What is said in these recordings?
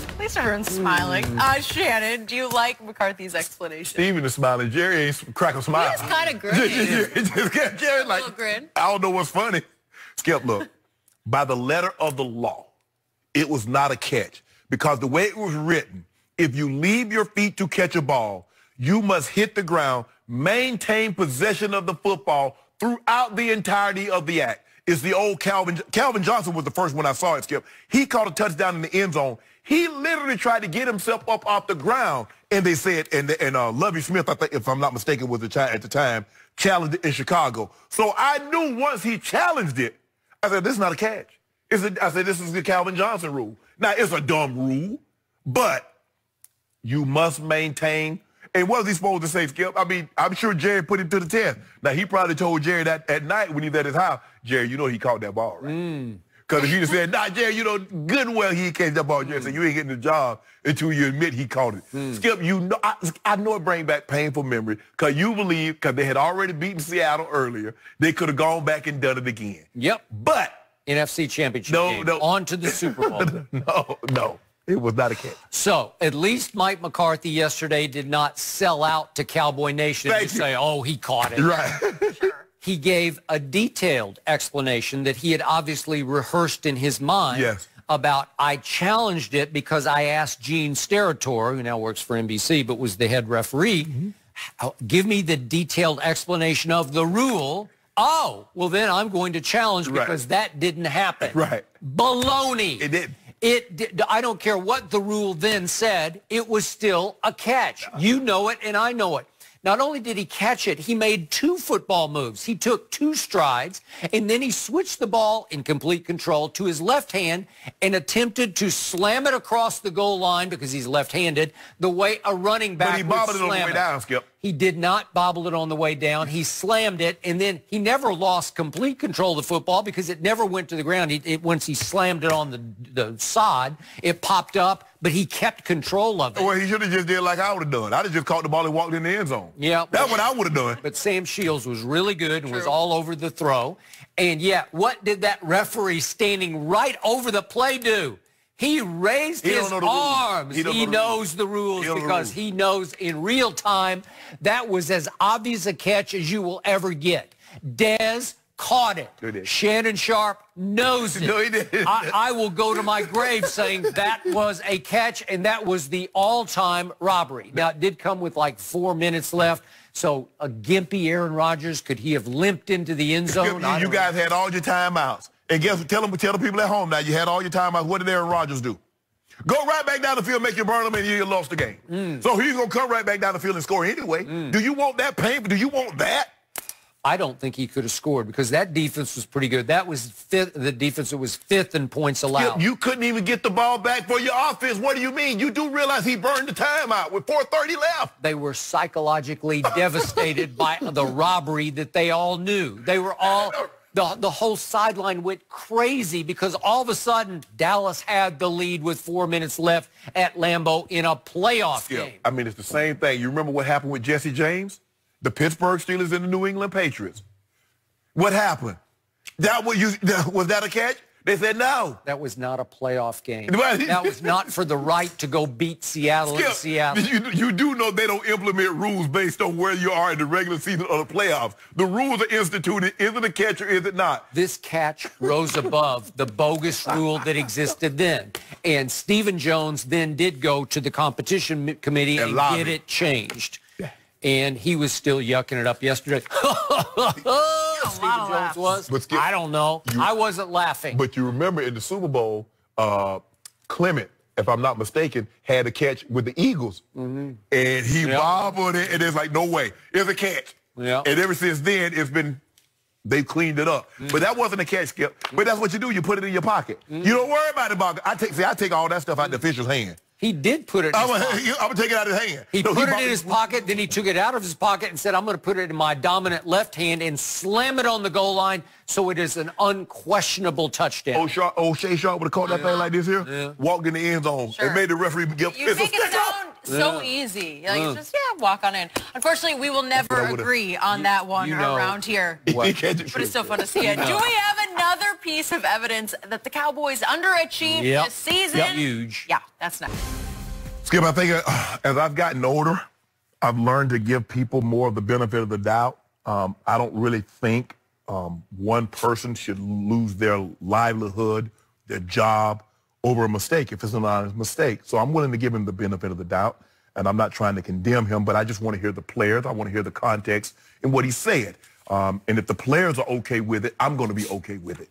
At least everyone's smiling. Shannon, do you like McCarthy's explanation? Steven is smiling. Jerry ain't crack a smile. He just kind of grinning. Jerry like, grin. I don't know what's funny. Skip, look, by the letter of the law, it was not a catch. Because the way it was written, if you leave your feet to catch a ball, you must hit the ground, maintain possession of the football throughout the entirety of the act. It's the old Calvin Johnson was the first one I saw it, Skip. He caught a touchdown in the end zone. He literally tried to get himself up off the ground, and they said, and Lovie Smith, I think, if I'm not mistaken, was at the time, challenged it in Chicago. So I knew once he challenged it, I said, this is not a catch. I said, this is the Calvin Johnson rule. Now, it's a dumb rule, but you must maintain. And what was he supposed to say, Skip? I mean, I'm sure Jerry put him to the test. Now, he probably told Jerry that at night when he was at his house, Jerry, you know he caught that ball, right? Because if he just said, nah, Jerry, you know good and well he catch that ball, Jerry said, you ain't getting the job until you admit he caught it. Skip, you know, I know it brings back painful memory because you believe, because they had already beaten Seattle earlier, they could have gone back and done it again. Yep. But NFC Championship game, on to the Super Bowl. No. It was not a catch. So, at least Mike McCarthy yesterday did not sell out to Cowboy Nation and say, oh, he caught it. Right. Sure. He gave a detailed explanation that he had obviously rehearsed in his mind about, I challenged it because I asked Gene Steratore, who now works for NBC but was the head referee, give me the detailed explanation of the rule. Oh, well, then I'm going to challenge because that didn't happen. Right. Baloney. It didn't. I don't care what the rule then said, it was still a catch. You know it and I know it. Not only did he catch it, he made 2 football moves. He took 2 strides, and then he switched the ball in complete control to his left hand and attempted to slam it across the goal line because he's left-handed, the way a running back would slam it. But he bobbled it on the way down, Skip. He did not bobble it on the way down. He slammed it, and then he never lost complete control of the football because it never went to the ground. Once he slammed it on the sod, it popped up, but he kept control of it. Well, he should have just did like I would have done. I'd have just caught the ball and walked in the end zone. Yeah. That's what I would have done. But Sam Shields was really good and was all over the throw. And yet, what did that referee standing right over the play do? He raised his arms. He knows the rules because he knows in real time that was as obvious a catch as you will ever get. Dez caught it. Shannon Sharp knows it. No, he didn't. I will go to my grave saying that was a catch, and that was the all-time robbery. Now, it did come with like 4 minutes left, so a gimpy Aaron Rodgers, could he have limped into the end zone? You guys had all your timeouts. And guess what? Tell the people at home now, you had all your timeouts. What did Aaron Rodgers do? Go right back down the field, make you burn them, and you lost the game. So he's going to come right back down the field and score anyway. Do you want that pain? Do you want that? I don't think he could have scored because that defense was pretty good. That was the defense that was 5th in points allowed. You couldn't even get the ball back for your offense. What do you mean? You do realize he burned the timeout with 4:30 left. They were psychologically devastated by the robbery that they all knew. They were all... The whole sideline went crazy because all of a sudden Dallas had the lead with 4 minutes left at Lambeau in a playoff game. I mean, it's the same thing. You remember what happened with Jesse James? The Pittsburgh Steelers and the New England Patriots. What happened? Was that a catch? They said no. That was not a playoff game. That was not for the right to go beat Seattle in Seattle. You do know they don't implement rules based on where you are in the regular season or the playoffs. The rules are instituted. Is it a catch or is it not? This catch rose above the bogus rule that existed then. And Stephen Jones then did go to the competition committee and get it changed. And he was still yucking it up yesterday. Stephen Jones was? Skip, I don't know. I wasn't laughing. But you remember in the Super Bowl, Clement, if I'm not mistaken, had a catch with the Eagles. And he bobbled it, and it's like, no way. It's a catch. And ever since then, they've cleaned it up. But that wasn't a catch, Skip. But that's what you do. You put it in your pocket. You don't worry about it. I take all that stuff out of the official's hand. He did put it in his pocket. I'm going to take it out of his hand. He put it in his pocket, then he took it out of his pocket and said, I'm going to put it in my dominant left hand and slam it on the goal line so it is an unquestionable touchdown. Shea Sharp would have caught that thing like this here, walked in the end zone, and made the referee give You make it sound so easy. Like, it's just, walk on in. Unfortunately, we will never agree on that one around here. But it's so fun to see it. Do we have another piece of evidence that the Cowboys underachieved this season? Huge. Yeah, that's next. Skip, I think as I've gotten older, I've learned to give people more of the benefit of the doubt. I don't really think one person should lose their livelihood, their job, over a mistake if it's an honest mistake. So I'm willing to give him the benefit of the doubt, and I'm not trying to condemn him, but I just want to hear the players. I want to hear the context and what he said. And if the players are okay with it, I'm going to be okay with it.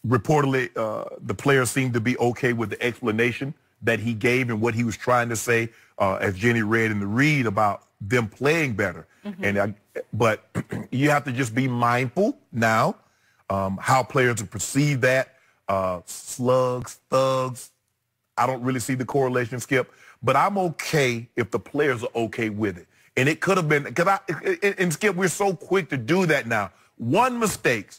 Reportedly, the players seem to be okay with the explanation that he gave and what he was trying to say, as Jenny read in the read about them playing better. But you have to just be mindful now how players perceive that. Slugs, thugs, I don't really see the correlation, Skip, but I'm okay if the players are okay with it. And it could have been, because and Skip, we're so quick to do that now. One mistake,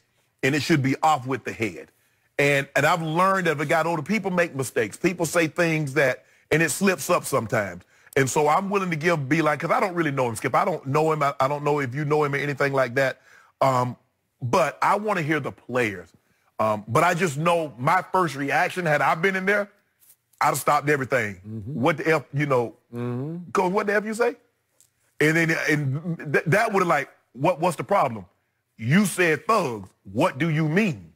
and it should be off with the head. And I've learned that if it got older, people make mistakes. People say things that, and it slips up sometimes. And so I'm willing to give Beeline, because I don't really know him, Skip. I don't know him. I don't know if you know him or anything like that. But I want to hear the players. But I just know my first reaction, had I been in there, I'd have stopped everything. What the F, Coach, what the F you say? And then that would have like, what's the problem? You said thugs. What do you mean?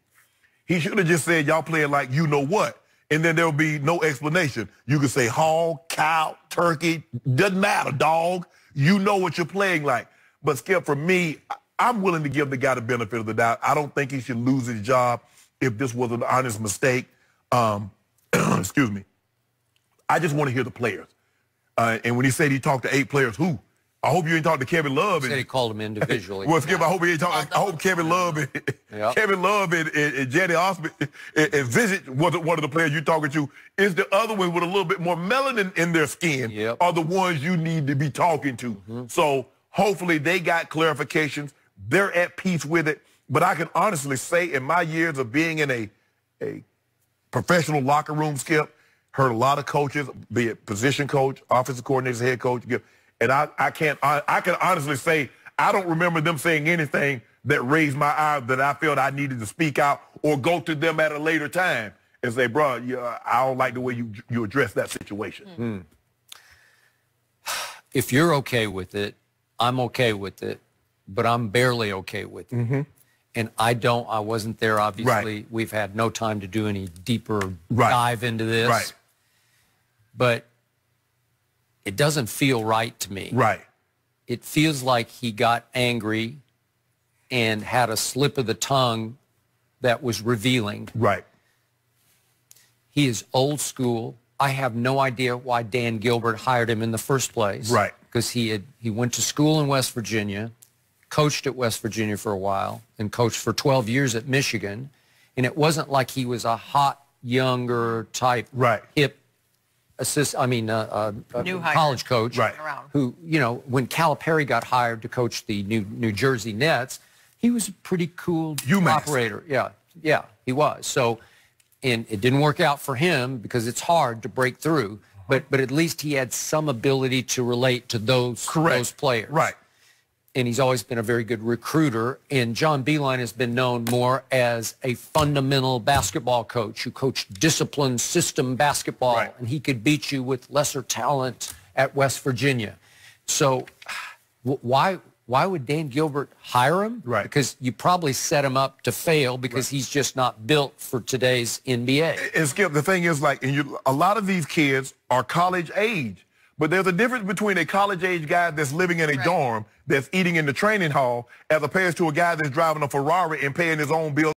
He should have just said, y'all playing like you know what. And then there'll be no explanation. You could say hog, cow, turkey, doesn't matter, dog. You know what you're playing like. But Skip, for me, I'm willing to give the guy the benefit of the doubt. I don't think he should lose his job if this was an honest mistake. Excuse me. I just want to hear the players. And when he said he talked to 8 players, who? I hope you ain't talked to Kevin Love. He said he called them individually. Well, Skip, I hope he ain't talking. I hope Kevin Love and Kevin Love and Jenny Osmond and Visit wasn't one of the players you're talking to. Is the other one with a little bit more melanin in their skin are the ones you need to be talking to. So hopefully they got clarifications. They're at peace with it. But I can honestly say in my years of being in a professional locker room, Skip, heard a lot of coaches, be it position coach, offensive coordinator, head coach, and I can honestly say I don't remember them saying anything that raised my eye that I felt I needed to speak out or go to them at a later time and say, bro, I don't like the way you address that situation. If you're okay with it, I'm okay with it, but I'm barely okay with it. And I wasn't there, obviously. We've had no time to do any deeper dive into this. But it doesn't feel right to me. It feels like he got angry and had a slip of the tongue that was revealing. He is old school. I have no idea why Dan Gilbert hired him in the first place. Because he went to school in West Virginia, coached at West Virginia for a while, and coached for 12 years at Michigan. And it wasn't like he was a hot, younger type, hip college coach who, when Calipari got hired to coach the New Jersey Nets, he was a pretty cool operator. Yeah, he was. So, and it didn't work out for him because it's hard to break through. But at least he had some ability to relate to those players. And he's always been a very good recruiter. And John Beilein has been known more as a fundamental basketball coach who coached disciplined system basketball. And he could beat you with lesser talent at West Virginia. So why would Dan Gilbert hire him? Because you probably set him up to fail because he's just not built for today's NBA. And Skip, the thing is, like, a lot of these kids are college age. But there's a difference between a college-age guy that's living in a dorm, that's eating in the training hall, as opposed to a guy that's driving a Ferrari and paying his own bills.